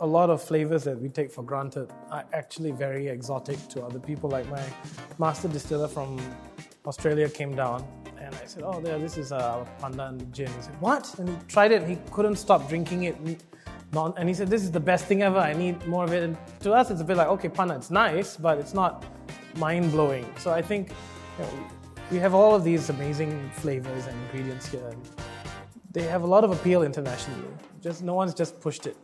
a lot of flavors that we take for granted are actually very exotic to other people. Like my master distiller from Australia came down and I said, oh, this is a pandan gin. He said, what? And he tried it and he couldn't stop drinking it. And he said, this is the best thing ever. I need more of it. And to us, it's a bit like, okay, pandan, it's nice, but it's not mind-blowing. So I think we have all of these amazing flavors and ingredients here. And they have a lot of appeal internationally. No one's just pushed it.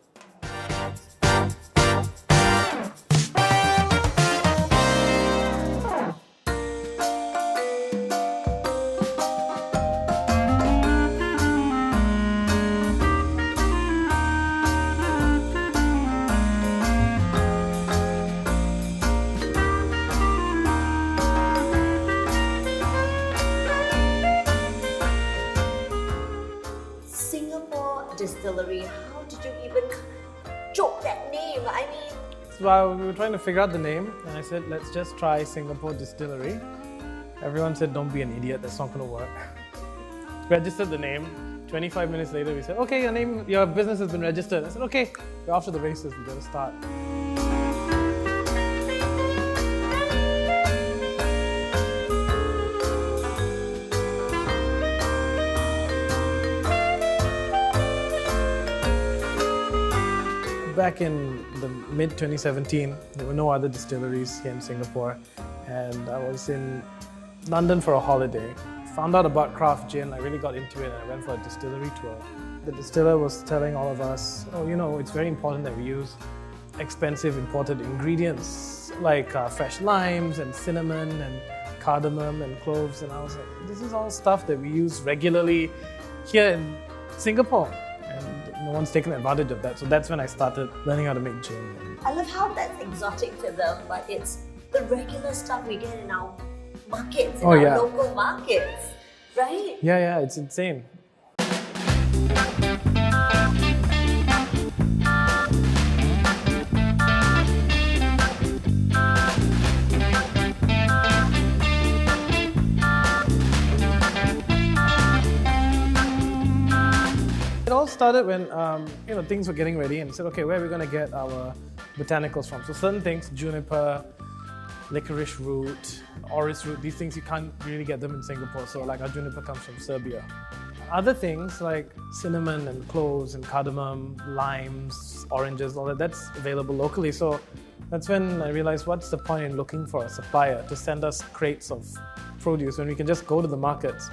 Singapore Distillery, how did you even joke that name? I mean... So we were trying to figure out the name and I said, let's just try Singapore Distillery. Everyone said, don't be an idiot, that's not going to work. Registered the name. 25 minutes later, we said, okay, your business has been registered. I said, okay, we're off to the races, we got to start. Back in the mid-2017, there were no other distilleries here in Singapore, and I was in London for a holiday. Found out about craft gin, I really got into it and I went for a distillery tour. The distiller was telling all of us, it's very important that we use expensive imported ingredients like fresh limes and cinnamon and cardamom and cloves, and I was like, this is all stuff that we use regularly here in Singapore. No one's taken advantage of that. So that's when I started learning how to make gin. I love how that's exotic to them, but it's the regular stuff we get in our markets, in our local markets, right? Yeah, it's insane. It all started when things were getting ready and said, okay, where are we going to get our botanicals from? So certain things, juniper, licorice root, orris root, these things you can't really get them in Singapore. So like our juniper comes from Serbia. Other things like cinnamon and cloves and cardamom, limes, oranges, all that's available locally. So that's when I realized, what's the point in looking for a supplier to send us crates of produce when we can just go to the markets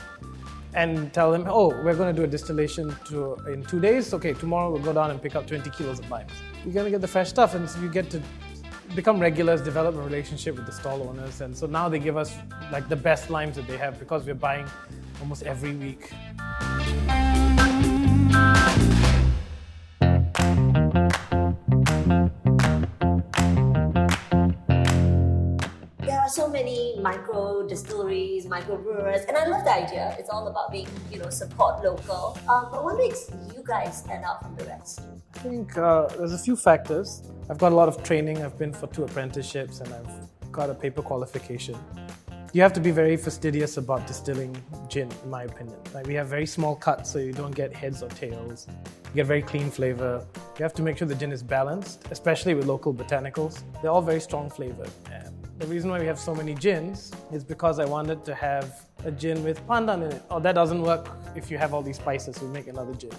and tell them, oh, we're going to do a distillation in 2 days. Okay, tomorrow we'll go down and pick up 20 kilos of limes. You're going to get the fresh stuff, and so you get to become regulars, develop a relationship with the stall owners. And so now they give us like the best limes that they have because we're buying almost every week. So many micro distilleries, micro brewers, and I love the idea. It's all about being, support local. But what makes you guys stand out from the rest? I think there's a few factors. I've got a lot of training. I've been for 2 apprenticeships and I've got a paper qualification. You have to be very fastidious about distilling gin, in my opinion. Like, we have very small cuts so you don't get heads or tails. You get very clean flavor. You have to make sure the gin is balanced, especially with local botanicals. They're all very strong flavored. The reason why we have so many gins is because I wanted to have a gin with pandan in it. Oh, that doesn't work if you have all these spices, we'll make another gin.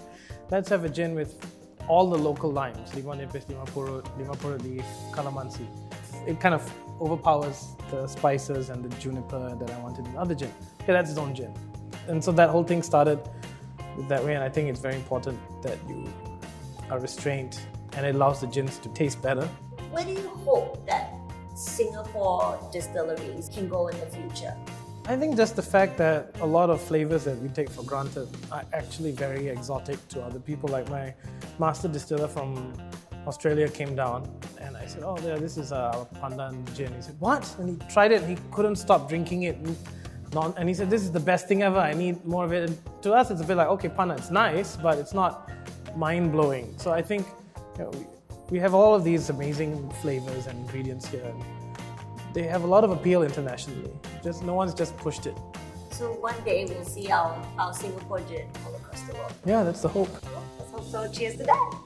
Let's have a gin with all the local limes, limau nipis, limau purut leaf, calamansi. It kind of overpowers the spices and the juniper that I wanted in another gin. Okay, that's its own gin. And so that whole thing started that way, and I think it's very important that you are restrained and it allows the gins to taste better. Where do you hope that Singapore distilleries can go in the future? I think just the fact that a lot of flavors that we take for granted are actually very exotic to other people. Like my master distiller from Australia came down and I said, oh, this is a pandan gin. He said, what? And he tried it and he couldn't stop drinking it. And he said, this is the best thing ever. I need more of it. And to us, it's a bit like, okay, pandan, it's nice, but it's not mind-blowing. So I think we have all of these amazing flavors and ingredients here. And they have a lot of appeal internationally. No one's just pushed it. So one day we'll see our Singapore gin all across the world. Yeah, that's the hope. Let's hope so. Cheers to that.